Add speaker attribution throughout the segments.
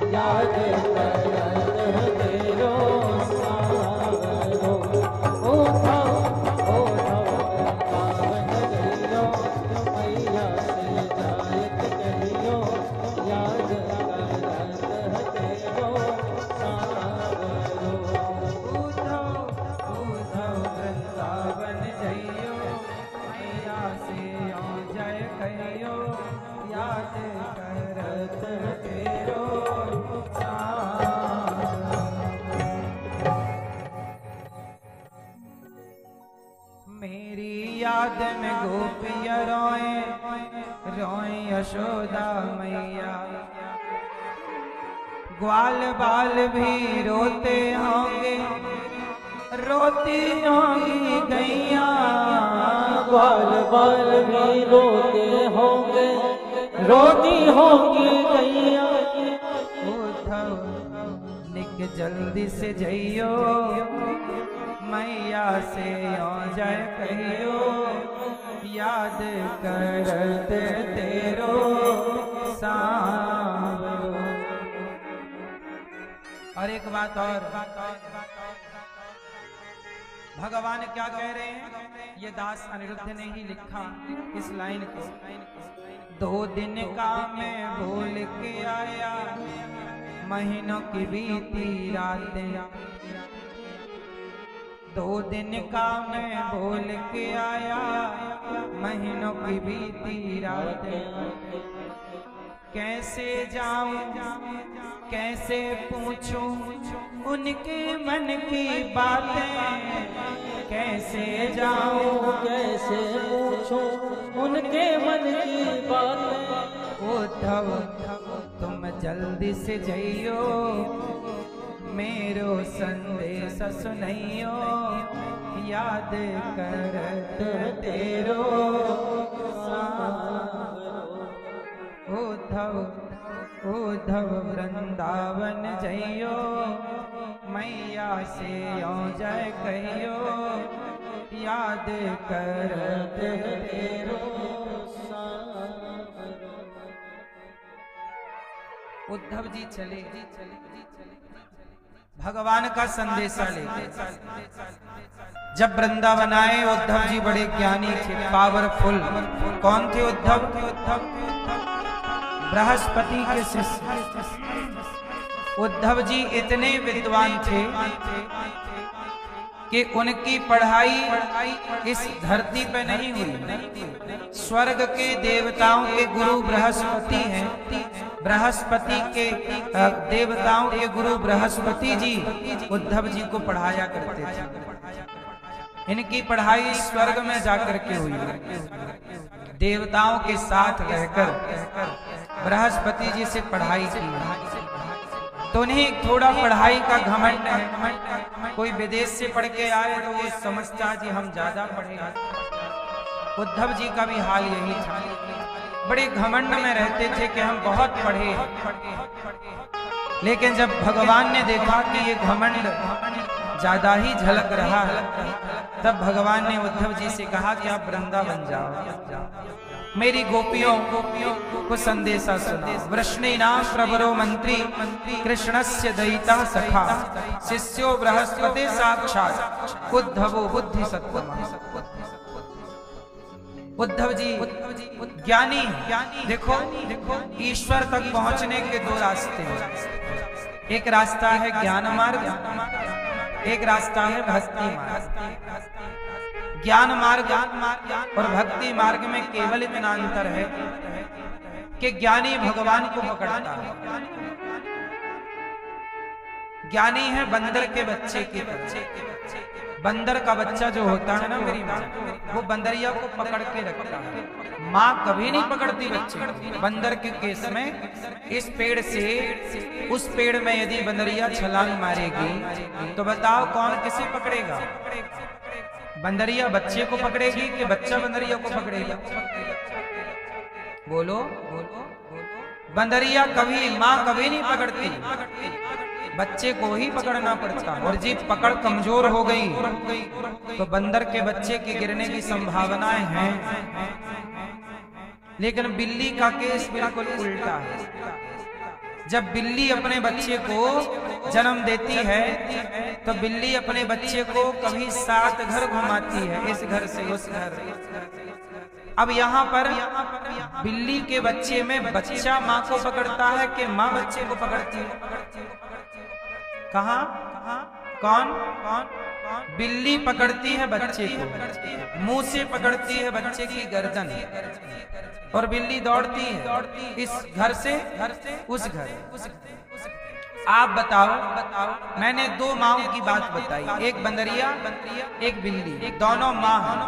Speaker 1: याद करत तेरो सावरो। उठो उठो वृंदावन गइयो, मैया से जायत कहियो, याद करत तेरो सावरो।
Speaker 2: उठो उठो वृंदावन जइयो, मैया से आ जय कहियो, याद करत तेरो मेरी याद में गोपिया रोए रोए यशोदा मैया, ग्वाल बाल भी रोते होंगे, रोती होंगी गैया।
Speaker 1: ग्वाल बाल भी रोते होंगे, रोती होंगी गैया।
Speaker 2: उठो निक जल्दी से जइयो, मैया से आ जाए कहियो, याद करत तेरो सावरो। और एक बात और, भगवान क्या कह रहे हैं, ये दास अनिरुद्ध ने ही लिखा इस लाइन को। 2 दिन का मैं भूल के आया, महीनों की बीती रातें। 2 दिन का मैं भूल के आया, महीनों की बीती रातें। कैसे जाऊं कैसे पूछूं उनके मन की बातें, कैसे जाऊं
Speaker 1: कैसे पूछूं उनके मन की बातें।
Speaker 2: उद्धव तुम जल्दी से जइयो, मेरो संदेश सुनइयो, याद करत तेरो सावरो। उद्धव उद्धव वृंदावन जइयो, मैया से आ जय कहियो, याद करत तेरो सावरो। उद्धव जी चले भगवान का संदेशा लेके। जब वृंदावन आए उद्धव जी बड़े ज्ञानी थे, पावरफुल। कौन थे उद्धव? बृहस्पति के शिष्य। उद्धव जी इतने विद्वान थे कि उनकी पढ़ाई इस धरती पे नहीं हुई। स्वर्ग के देवताओं के गुरु बृहस्पति हैं। बृहस्पति के देवताओं के गुरु बृहस्पति जी उद्धव जी को पढ़ाया करते थे। इनकी पढ़ाई स्वर्ग में जाकर के हुई, देवताओं के साथ रहकर बृहस्पति जी से पढ़ाई की। तो उन्हें थोड़ा पढ़ाई का घमंड है। कोई विदेश से पढ़ के आए तो वो समझता जी हम ज्यादा पढ़े। उद्धव जी का भी हाल यही था, बड़े घमंड में रहते थे कि हम बहुत पढ़े। लेकिन जब भगवान ने देखा कि ये घमंड ज्यादा ही झलक रहा है, तब भगवान ने उद्धव जी से कहा कि आप वृंदावन जाओ, मेरी गोपियों को संदेशा सुना। वृष्णीनाम प्रवरो मंत्री, कृष्णस्य दयिता सखा, शिष्यो बृहस्पति साक्षात, उद्धवो बुद्धि सत्तमः। उद्धव जी ज्ञानी। देखो ईश्वर तक पहुंचने के 2 रास्ते हैं। एक रास्ता है ज्ञान मार्ग, एक रास्ता है भक्ति मार्ग। ज्ञान मार्ग और भक्ति मार्ग में केवल इतना अंतर है कि ज्ञानी भगवान को पकड़ता है। ज्ञानी है बंदर के बच्चे के बच्चे। बंदर का बच्चा जो होता है ना मेरी माँ, वो बंदरिया को पकड़ के रखता है। माँ कभी नहीं पकड़ती बच्चे। बंदर के केस में इस पेड़ से उस पेड़ में यदि बंदरिया छलांग मारेगी तो बताओ कौन किसे पकड़ेगा? बंदरिया बच्चे को पकड़ेगी कि बच्चा बंदरिया को पकड़ेगा? बोलो बोलो। बंदरिया कभी, माँ कभी नहीं पकड़ती, बच्चे को ही पकड़ना पड़ता। और जी पकड़ कमजोर हो गई तो बंदर के बच्चे के गिरने की संभावनाएं हैं। लेकिन बिल्ली का केस बिल्कुल उल्टा है। जब बिल्ली अपने बच्चे को जन्म देती है तो बिल्ली अपने बच्चे को कभी 7 घर घुमाती है, इस घर से उस घर। अब यहाँ पर बिल्ली के बच्चे में बच्चा माँ को पकड़ता है कि माँ बच्चे को पकड़ती है? कहाँ? कौन? बिल्ली पकड़ती है बच्चे को, मुंह से पकड़ती है बच्चे की गर्दन, और बिल्ली दौड़ती है इस घर से उस घर। आप बताओ, मैंने 2 माओं की बात बताई, एक बंदरिया एक बिल्ली, दोनों माँ हैं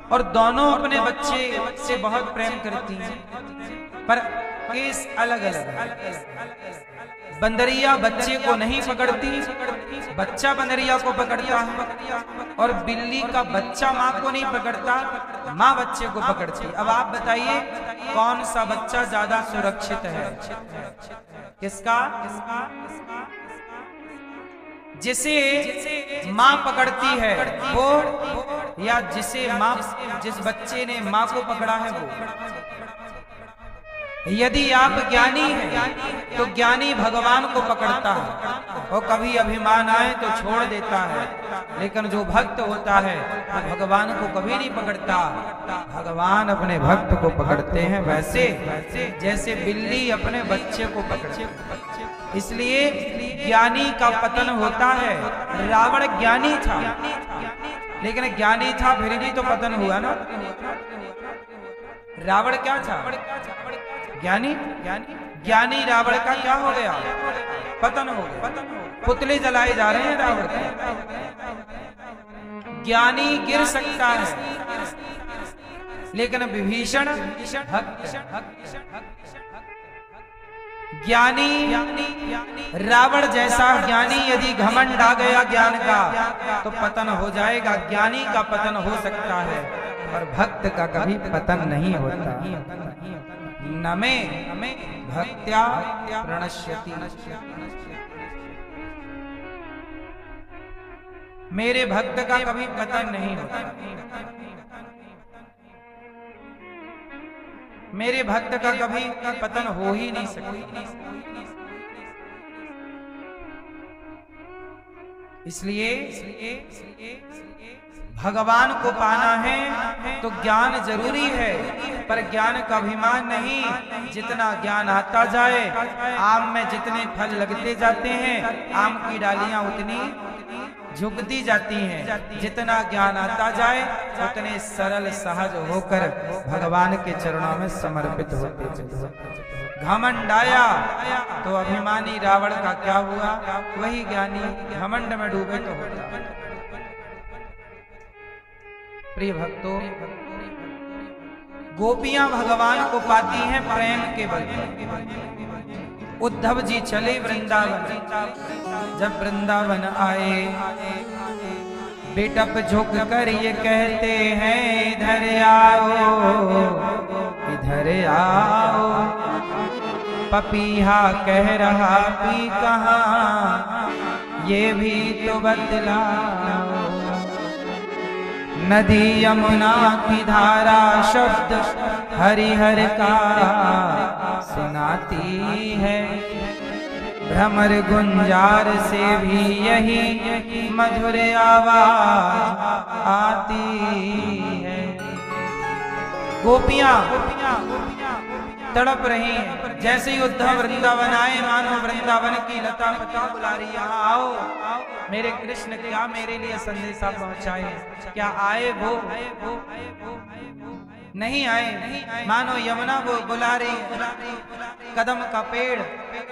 Speaker 2: और दोनों अपने बच्चे से बहुत प्रेम करती हैं, पर केस अलग अलग है। बंदरिया बच्चे को नहीं पकड़ती, बच्चा बंदरिया को पकड़ता है, और बिल्ली का बच्चा माँ को नहीं पकड़ता, माँ बच्चे को पकड़ती। अब आप बताइए कौन सा बच्चा ज्यादा सुरक्षित है? किसका? जिसे माँ पकड़ती है वो, या जिसे माँ, जिस बच्चे ने माँ को पकड़ा है वो? यदि आप ज्ञानी हैं तो ज्ञानी भगवान को पकड़ता है और कभी अभिमान आए तो छोड़ देता है, लेकिन जो भक्त होता है वो भगवान को कभी नहीं पकड़ता, भगवान अपने भक्त को पकड़ते हैं, वैसे जैसे बिल्ली अपने बच्चे को पकड़े। इसलिए ज्ञानी का पतन होता है। रावण ज्ञानी था, लेकिन ज्ञानी था फिर भी तो पतन हुआ ना। रावण क्या था? ज्ञानी। ज्ञानी रावण का क्या हो गया? पतन हो गया। पुतले जलाए जा रहे हैं रावण के। ज्ञानी गिर सकता है, लेकिन विभीषण ज्ञानी, रावण जैसा ज्ञानी यदि घमंड आ गया ज्ञान का तो पतन हो जाएगा। ज्ञानी का पतन हो सकता है और भक्त का कभी पतन नहीं होता। नमे भक्त्या प्रणश्यति, मेरे भक्त का कभी पतन नहीं होता, मेरे भक्त का कभी पतन हो ही नहीं सकता। इसलिए भगवान को पाना है तो ज्ञान जरूरी है, पर ज्ञान का अभिमान नहीं। जितना ज्ञान आता जाए, आम में जितने फल लगते जाते हैं आम की डालियां उतनी झुकती जाती हैं। जितना ज्ञान आता जाए उतने सरल सहज होकर भगवान के चरणों में समर्पित होते। घमंड आया तो अभिमानी रावण का क्या हुआ? वही ज्ञानी घमंड में डूबे तो होता। प्रिय भक्तों, गोपियां भगवान को पाती हैं प्रेम के बल पर। उद्धव जी चले वृंदावन, जब वृंदावन आए बेटप झुक कर ये कहते हैं इधर आओ, इधर आओ। पपीहा कह रहा पी कहाँ, ये भी तो बतलाओ। नदी यमुना की धारा शब्द हरिहर का सुनाती है। भ्रमर गुंजार से भी यही मधुर आवाज आती है। गोपियां तड़प रही हैं। जैसे ही उद्धव वृंदावन आए, मानो वृंदावन की लता पता बुला रही, यहाँ आओ मेरे कृष्ण, क्या मेरे लिए संदेशा पहुंचाए। क्या आए वो? नहीं आए। मानो यमुना वो बुला रही, कदम का पेड़,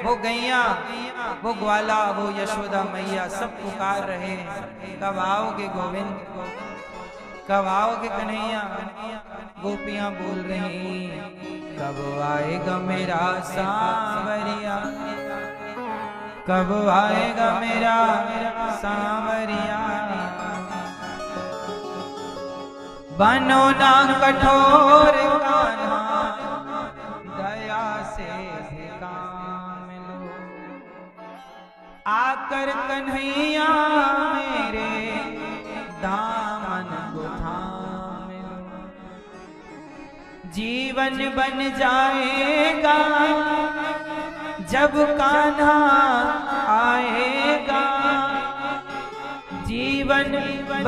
Speaker 2: वो गैया, वो ग्वाला, वो यशोदा मैया सब पुकार रहे हैं, कब आओगे गोविंद, कब आओगे कन्हैया। गोपियां बोल रही, कब आएगा मेरा सांवरिया, कब आएगा मेरा सांवरिया। बनो ना कठोर कान्हा, दया से भी काम लो। आकर कन्हैया मेरे दामन को थाम लो। जीवन बन जाएगा जब कान्हा आएगा जीवन